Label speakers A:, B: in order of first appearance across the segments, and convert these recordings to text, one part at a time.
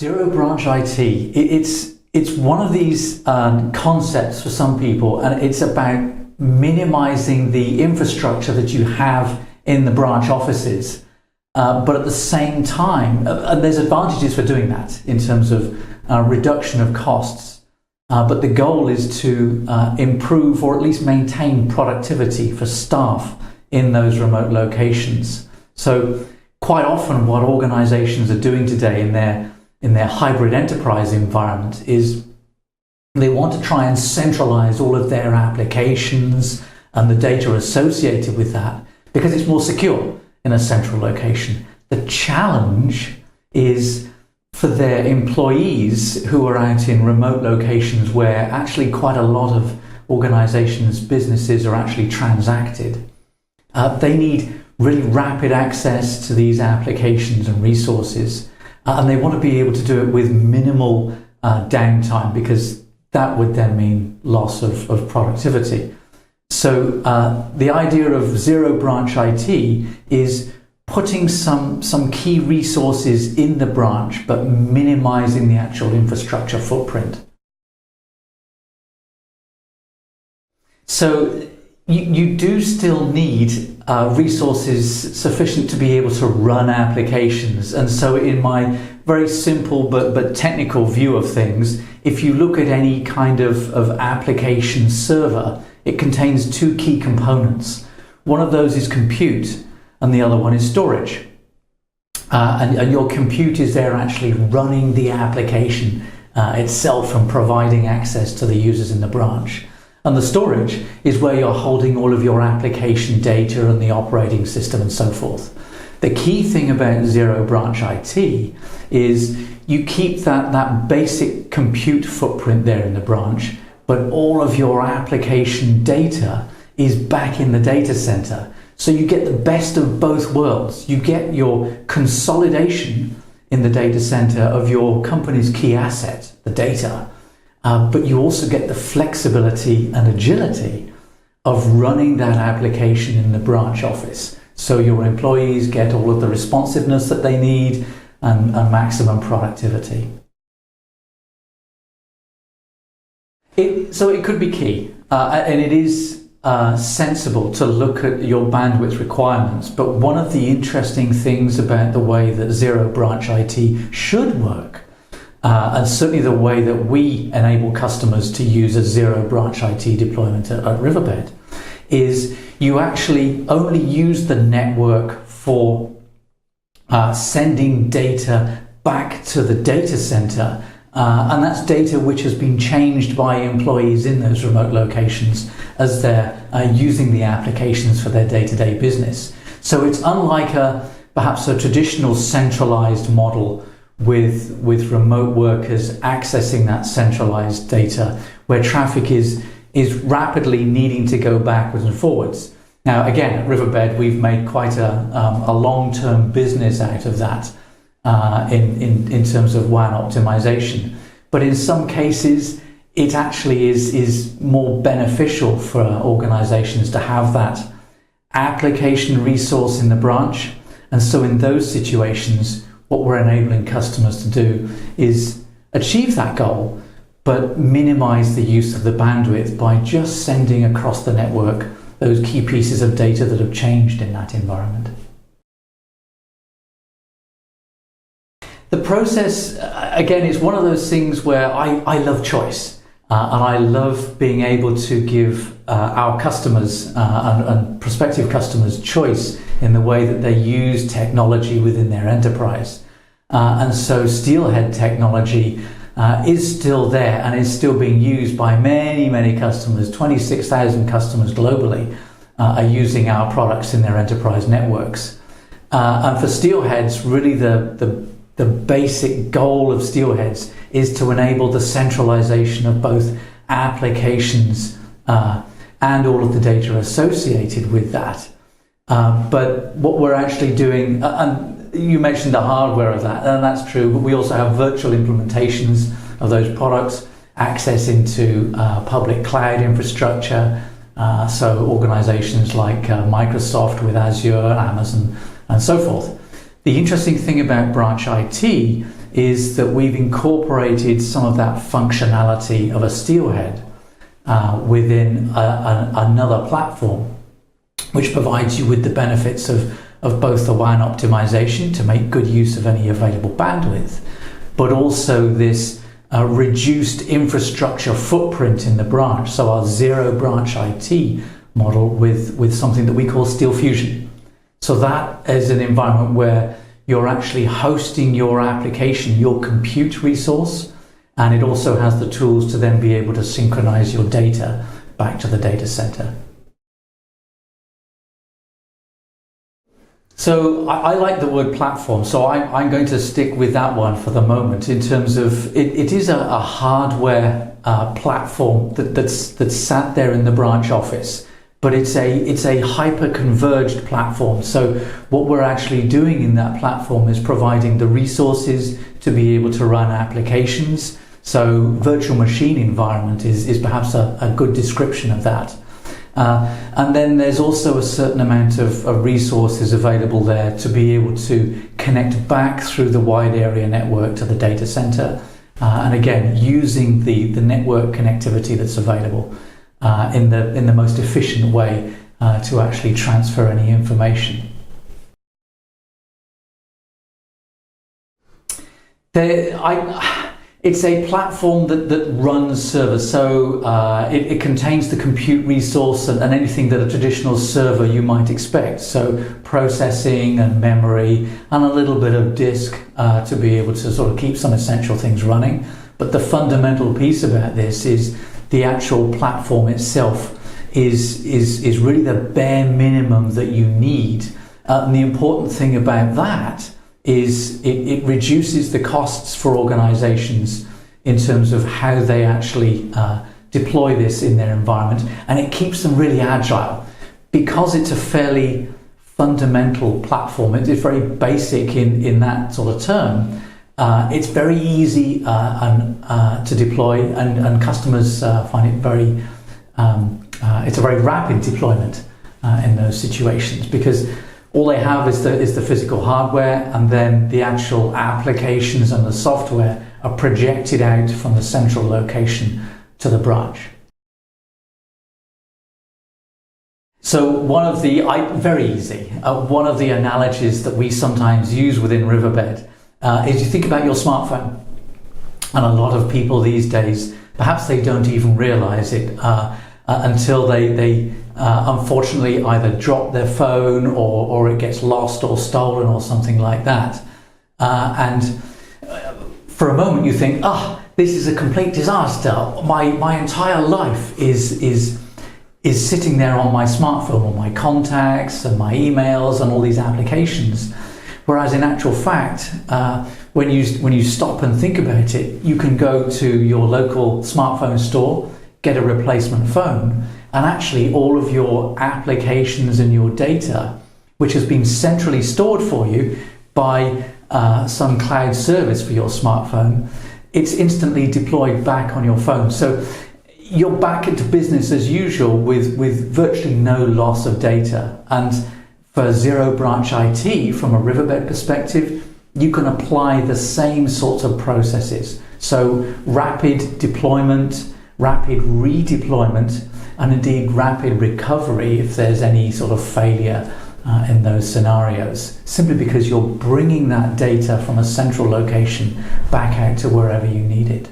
A: Zero branch IT, it's one of these concepts for some people, and it's about minimizing the infrastructure that you have in the branch offices. But at the same time, and there's advantages for doing that in terms of reduction of costs. But the goal is to improve or at least maintain productivity for staff in those remote locations. So quite often what organizations are doing today in their hybrid enterprise environment is they want to try and centralize all of their applications and the data associated with that because it's more secure in a central location. The challenge is for their employees who are out in remote locations where actually quite a lot of organizations, businesses are actually transacted. They need really rapid access to these applications and resources, and they want to be able to do it with minimal downtime, because that would then mean loss of productivity. So the idea of zero branch IT is putting some key resources in the branch, but minimizing the actual infrastructure footprint. So you do still need resources sufficient to be able to run applications. And so in my very simple but technical view of things, if you look at any kind of application server, it contains two key components. One of those is compute, and the other one is storage. And your compute is there actually running the application itself and providing access to the users in the branch. And the storage is where you're holding all of your application data and the operating system and so forth. The key thing about zero branch IT is you keep that basic compute footprint there in the branch, but all of your application data is back in the data center. So you get the best of both worlds. You get your consolidation in the data center of your company's key asset, the data, but you also get the flexibility and agility of running that application in the branch office. So your employees get all of the responsiveness that they need and maximum productivity. So it could be key, and it is sensible to look at your bandwidth requirements. But one of the interesting things about the way that zero branch IT should work, and certainly the way that we enable customers to use a zero branch IT deployment at Riverbed, is you actually only use the network for sending data back to the data center, and that's data which has been changed by employees in those remote locations as they're using the applications for their day-to-day business. So it's unlike perhaps a traditional centralized model with remote workers accessing that centralized data, where traffic is rapidly needing to go backwards and forwards. Now, again, at Riverbed, we've made quite a long-term business out of that in terms of WAN optimization. But in some cases, it actually is more beneficial for organizations to have that application resource in the branch. And so in those situations, what we're enabling customers to do is achieve that goal, but minimize the use of the bandwidth by just sending across the network those key pieces of data that have changed in that environment. The process, again, is one of those things where I love choice, and I love being able to give our customers and prospective customers choice in the way that they use technology within their enterprise. And so Steelhead technology is still there and is still being used by many customers. 26,000 customers globally are using our products in their enterprise networks. And for Steelheads, really the basic goal of Steelheads is to enable the centralization of both applications and all of the data associated with that. But what we're actually doing, and you mentioned the hardware of that, and that's true, but we also have virtual implementations of those products, access into public cloud infrastructure, so organizations like Microsoft with Azure, Amazon, and so forth. The interesting thing about branch IT is that we've incorporated some of that functionality of a steelhead within another platform, which provides you with the benefits of both the WAN optimization to make good use of any available bandwidth, but also this reduced infrastructure footprint in the branch. So our zero branch IT model with something that we call SteelFusion. So that is an environment where you're actually hosting your application, your compute resource, and it also has the tools to then be able to synchronize your data back to the data center. So I like the word platform, so I'm going to stick with that one for the moment in terms of it is a hardware platform that's sat there in the branch office, but it's a hyper-converged platform. So what we're actually doing in that platform is providing the resources to be able to run applications. So virtual machine environment is perhaps a good description of that. And then there's also a certain amount of resources available there to be able to connect back through the wide area network to the data center. And again, using the network connectivity that's available in the most efficient way to actually transfer any information. It's a platform that runs servers, so it contains the compute resource and anything that a traditional server you might expect. So processing and memory and a little bit of disk to be able to sort of keep some essential things running. But the fundamental piece about this is the actual platform itself is really the bare minimum that you need. And the important thing about that is it reduces the costs for organizations in terms of how they actually deploy this in their environment, and it keeps them really agile because it's a fairly fundamental platform. It's very basic in that sort of term. It's very easy to deploy, and customers find it very it's a very rapid deployment in those situations, because all they have is the physical hardware, and then the actual applications and the software are projected out from the central location to the branch. So one of the analogies that we sometimes use within Riverbed is you think about your smartphone, and a lot of people these days, perhaps they don't even realize it until they unfortunately either drop their phone or it gets lost or stolen or something like that. And for a moment you think, this is a complete disaster. My entire life is sitting there on my smartphone, on my contacts and my emails and all these applications. Whereas in actual fact, when you stop and think about it, you can go to your local smartphone store, get a replacement phone, and actually all of your applications and your data, which has been centrally stored for you by some cloud service for your smartphone, it's instantly deployed back on your phone. So you're back into business as usual with virtually no loss of data. And for zero branch IT, from a Riverbed perspective, you can apply the same sorts of processes. So rapid deployment, rapid redeployment, and indeed rapid recovery if there's any sort of failure in those scenarios, simply because you're bringing that data from a central location back out to wherever you need it.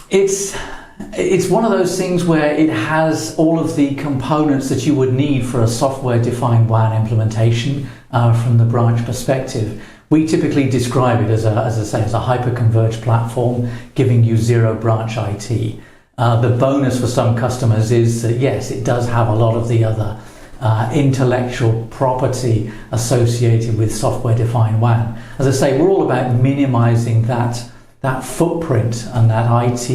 A: It's one of those things where it has all of the components that you would need for a software-defined WAN implementation from the branch perspective. We typically describe it as a hyper-converged platform, giving you zero branch IT. The bonus for some customers is that yes, it does have a lot of the other intellectual property associated with software-defined WAN. As I say, we're all about minimizing that footprint and that IT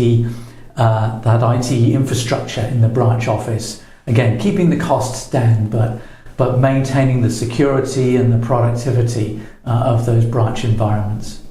A: infrastructure in the branch office. Again, keeping the costs down, but maintaining the security and the productivity of those branch environments.